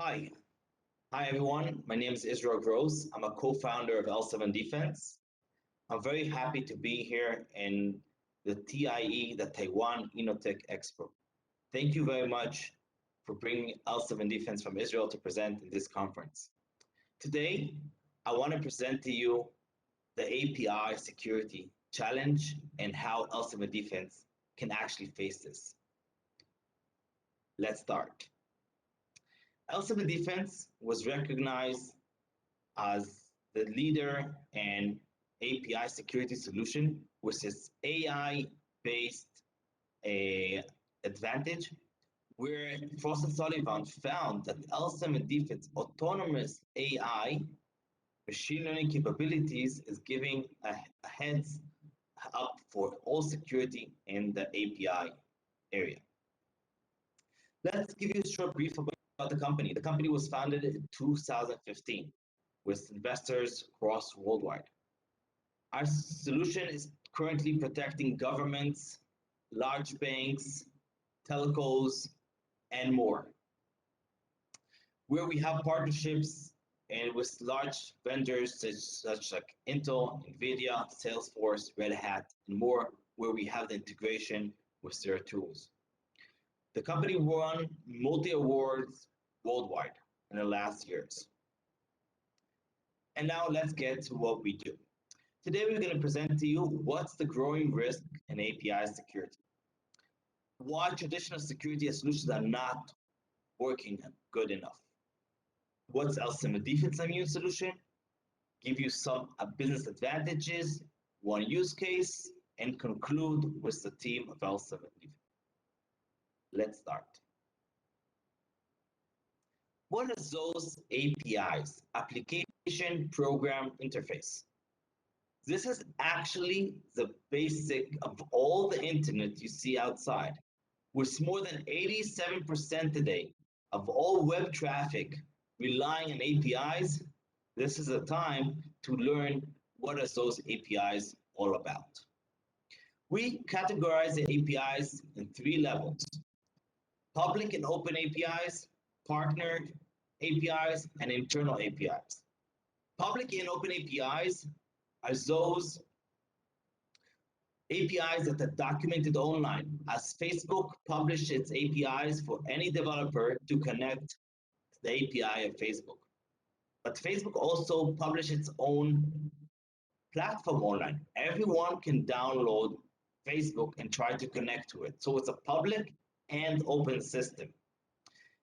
Hi. Hi, everyone. My name is Israel Gross. I'm a co-founder of L7 Defense. I'm very happy to be here in the TIE, the Taiwan Inotech Expo. Thank you very much for bringing L7 Defense from Israel to present in this conference. Today, I want to present to you the API security challenge and how L7 Defense can actually face this. Let's start. L7 Defense was recognized as the leader in API security solution with its AI-based advantage, where Frost and Sullivan found that L7 Defense autonomous AI machine learning capabilities is giving a heads up for all security in the API area. Let's give you a short brief about the company. The company was founded in 2015 with investors across worldwide. Our solution is currently protecting governments, large banks, telcos, and more, where we have partnerships and with large vendors such like Intel, NVIDIA, Salesforce, Red Hat, and more, where we have the integration with their tools. The company won multi-awards worldwide in the last years. And now let's get to what we do. Today we're going to present to you what's the growing risk in API security, why traditional security solutions are not working good enough, what's L7 Defense Ammune solution, give you some business advantages, one use case, and conclude with the team of L7 Defense. Let's start. What are those APIs? Application Program Interface. This is actually the basic of all the internet you see outside. With more than 87% today of all web traffic relying on APIs, this is a time to learn what are those APIs all about. We categorize the APIs in 3 levels: public and open APIs, partner APIs, and internal APIs. Public and open APIs are those APIs that are documented online, as Facebook published its APIs for any developer to connect the API of Facebook. But Facebook also published its own platform online. Everyone can download Facebook and try to connect to it. So it's a public and open system.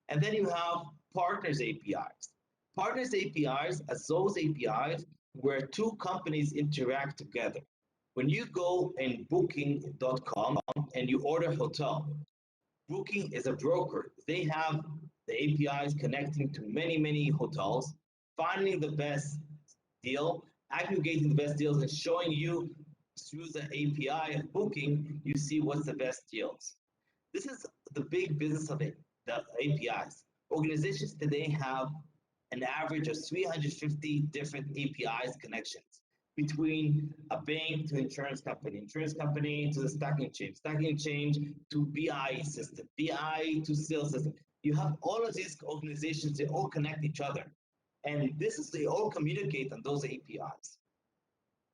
And then you have partners APIs. Partners APIs are those APIs where 2 companies interact together. When you go in booking.com and you order a hotel, Booking is a broker. They have the APIs connecting to many hotels, finding the best deal, aggregating the best deals, and showing you through the API of Booking, you see what's the best deals. This is the big business of it, the APIs. Organizations today have an average of 350 different APIs connections between a bank to insurance company to the stacking chain to BI system, BI to sales system. You have all of these organizations, they all connect each other. And they all communicate on those APIs.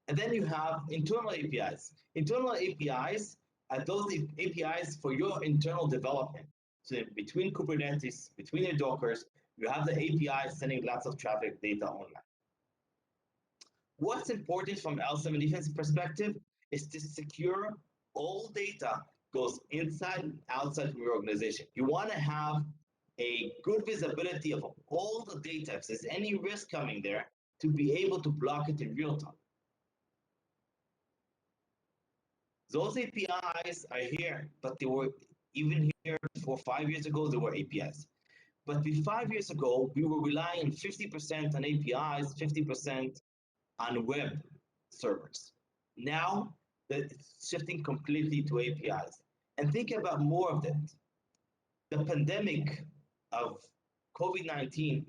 And then you have internal APIs. Internal APIs are those APIs for your internal development. So between Kubernetes, between your Dockers, you have the API sending lots of traffic data online. What's important from L7 Defense perspective is to secure all data goes inside and outside of your organization. You want to have a good visibility of all the data. If there's any risk coming there, to be able to block it in real time. Those APIs are here, but they were even here before 5 years ago, they were APIs. But 5 years ago, we were relying 50% on APIs, 50% on web servers. Now, it's shifting completely to APIs. And think about more of that. The pandemic of COVID-19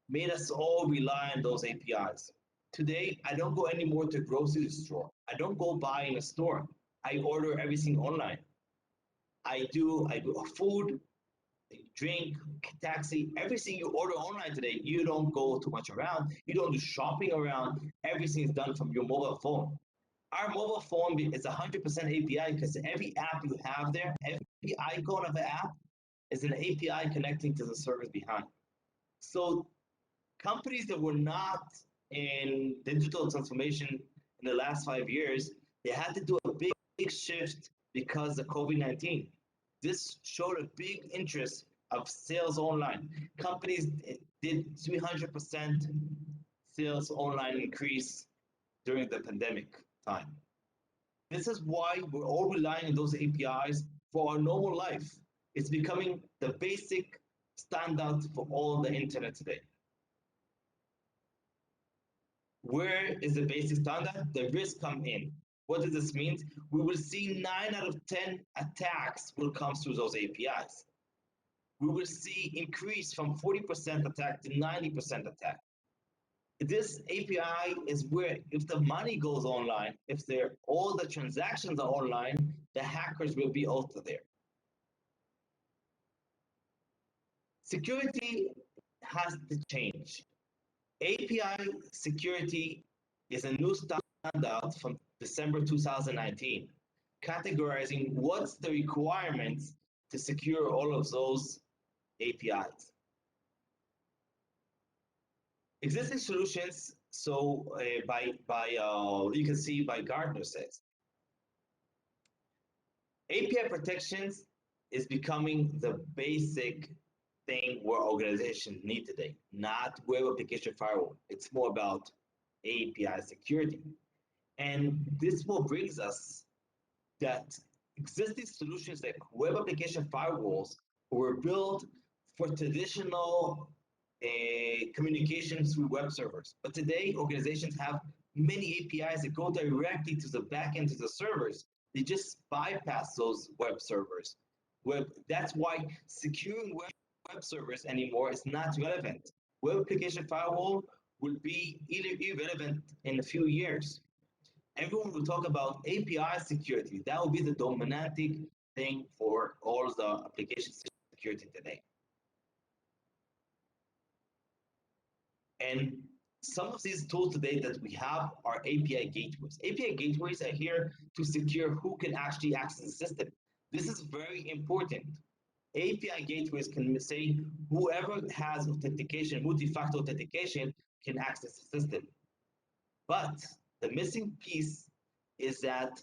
made us all rely on those APIs. Today, I don't go anymore to a grocery store. I don't go buy in a store. I order everything online. I do food, drink, taxi, everything you order online today, you don't go too much around. You don't do shopping around. Everything is done from your mobile phone. Our mobile phone is 100% API because every app you have there, every icon of the app is an API connecting to the servers behind. So companies that were not in digital transformation in the last 5 years, they had to do a big shift because of COVID-19. This showed a big interest of sales online. Companies did 300% sales online increase during the pandemic time. This is why we're all relying on those APIs for our normal life. It's becoming the basic standard for all the internet today. Where is the basic standard? The risk come in. What does this mean? We will see 9 out of 10 attacks will come through those APIs. We will see increase from 40% attack to 90% attack. This API is where if the money goes online, if all the transactions are online, the hackers will be also there. Security has to change. API security is a new standard from December 2019, categorizing what's the requirements to secure all of those APIs. Existing solutions, so you can see by Gartner says, API protections is becoming the basic thing where organizations need today, not web application firewall. It's more about API security. And this will brings us that existing solutions like web application firewalls were built for traditional communication through web servers. But today, organizations have many APIs that go directly to the backend to the servers. They just bypass those web servers. That's why securing web servers anymore is not relevant. Web application firewall will be irrelevant in a few years. Everyone will talk about API security. That will be the dominant thing for all the application security today. And some of these tools today that we have are API gateways. API gateways are here to secure who can actually access the system. This is very important. API gateways can say whoever has authentication, multi-factor authentication, can access the system. But the missing piece is that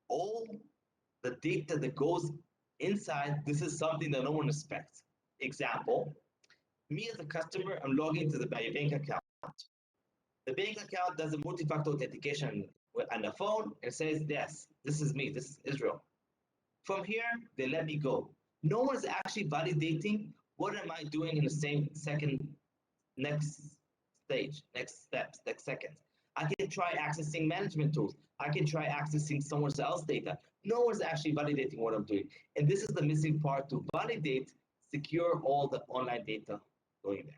all the data that goes inside, this is something that no one expects. Example, me as a customer, I'm logging into my bank account. The bank account does a multi-factor authentication on the phone and says, yes, this is me, this is Israel. From here, they let me go. No one's actually validating what am I doing in the same next stage, next steps, next seconds. I can try accessing management tools. I can try accessing someone else's data. No one's actually validating what I'm doing. And this is the missing part to validate, secure all the online data going there.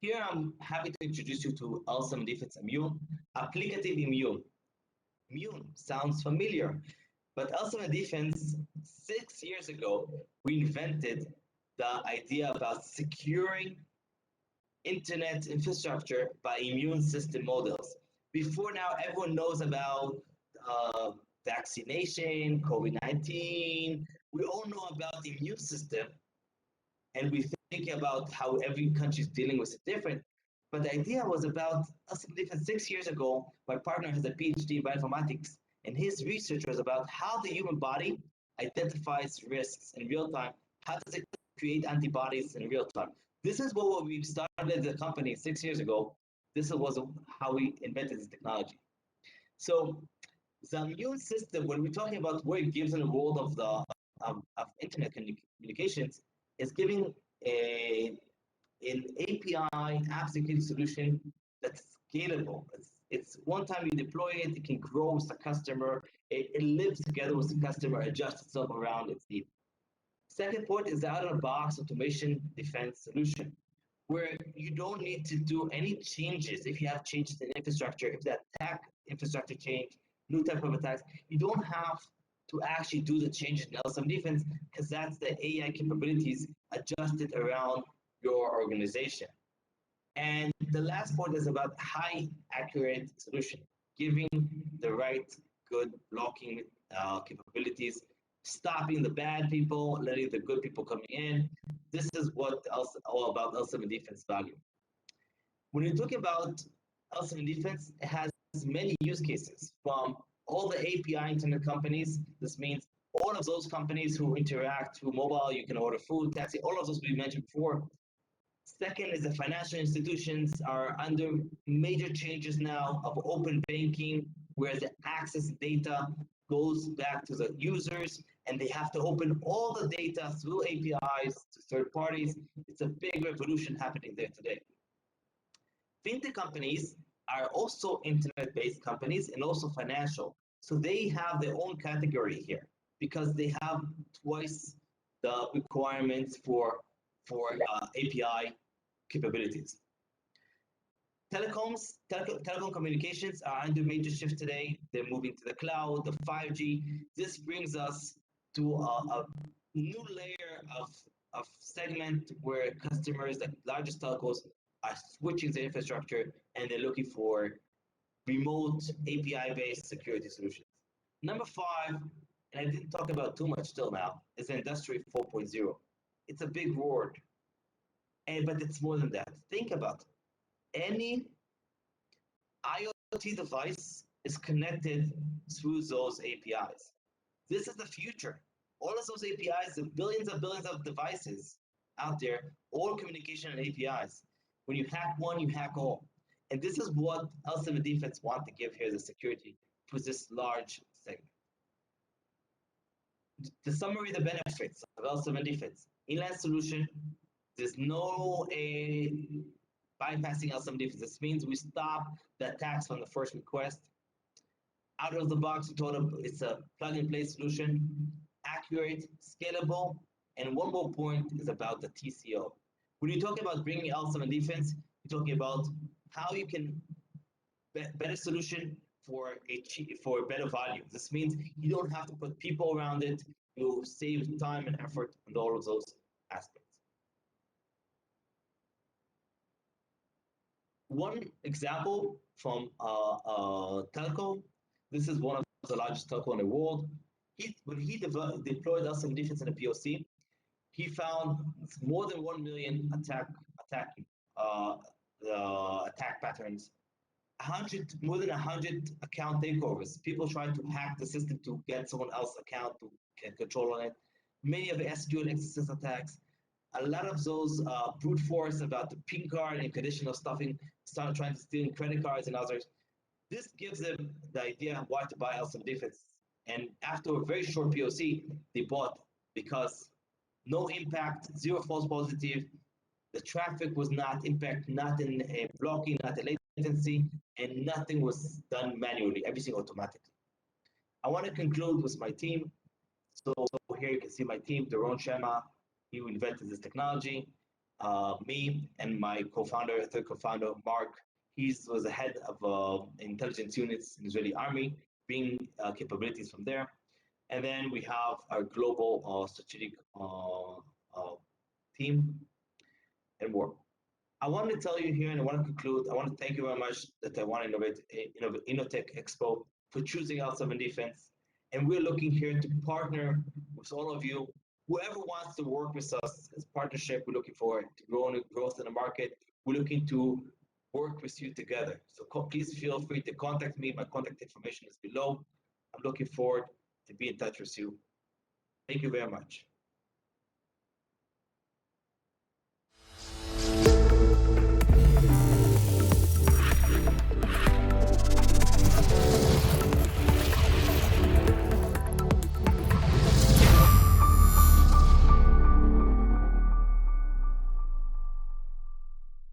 Here I'm happy to introduce you to Awesome Defense Ammune, Applicative Immune. Immune sounds familiar, but Awesome Defense 6 years ago, we invented the idea about securing internet infrastructure by immune system models. Before now, everyone knows about vaccination, COVID-19. We all know about the immune system, and we think about how every country is dealing with it different. But the idea was about Awesome Defense 6 years ago. My partner has a PhD in bioinformatics, and his research was about how the human body identifies risks in real time. How does it create antibodies in real time? This is what we started the company 6 years ago. This was how we invented this technology. So the immune system, when we're talking about what it gives in the world of the of internet communications, is giving an API app security solution that's scalable. It's one time you deploy it, it can grow with the customer, it lives together with the customer, adjusts itself around its needs. Second point is the out-of-the-box automation defense solution, where you don't need to do any changes. If you have changes in infrastructure, if that attack infrastructure change, new type of attacks, you don't have to actually do the changes in L7 defense because that's the AI capabilities adjusted around your organization. And the last point is about high accurate solution, giving the right good blocking capabilities, stopping the bad people, letting the good people coming in. This is what else all about L7 defense value. When you talk about L7 defense, it has many use cases from all the API internet companies. This means all of those companies who interact through mobile, you can order food, taxi, all of those we mentioned before. Second is the financial institutions are under major changes now of open banking, where the access data goes back to the users and they have to open all the data through APIs to third parties. It's a big revolution happening there today. Fintech companies are also internet-based companies and also financial. So they have their own category here because they have twice the requirements for API capabilities. Telecom communications are under major shift today. They're moving to the cloud, the 5G. This brings us to a new layer of segment where customers, the largest telcos, are switching their infrastructure and they're looking for remote API-based security solutions. Number 5, and I didn't talk about too much till now, is Industry 4.0. It's a big word, but it's more than that. Think about it. Any IoT device is connected through those APIs. This is the future. All of those APIs, the billions of devices out there, all communication and APIs. When you hack one, you hack all. And this is what L7 Defense want to give here as a security to this large segment. To summary the benefits of L7 Defense, inline solution, there's no bypassing L7 Defense. This means we stop the attacks from the first request. Out of the box, it's a plug-and-play solution, accurate, scalable, and one more point is about the TCO. When you talk about bringing L7 Defense, you're talking about how you can better solution for a better value. This means you don't have to put people around it. You save time and effort on all of those aspects. One example from telco. This is one of the largest telco in the world. When he deployed L7 Defense in a POC, he found more than 1 million attack patterns, more than 100 account takeovers. People trying to hack the system to get someone else's account to get control on it. Many of the SQL access attacks. A lot of those brute force about the PIN card and conditional stuffing, started trying to steal credit cards and others. This gives them the idea why to buy L7 Defense. And after a very short POC, they bought because no impact, zero false positive. The traffic was not impact, not in blocking, not in latency, and nothing was done manually, everything automatically. I want to conclude with my team. So here you can see my team, Doron Shema, he invented this technology. Me and my co-founder, third co-founder, Mark, he was the head of intelligence units in the Israeli army, bringing capabilities from there. And then we have our global strategic team and more. I want to tell you here, and I want to conclude, I want to thank you very much that I want to Innotech Expo for choosing L7 Defense. And we're looking here to partner with all of you. Whoever wants to work with us as partnership, we're looking forward to growth in the market. We're looking to work with you together. So please feel free to contact me. My contact information is below. I'm looking forward to be in touch with you. Thank you very much.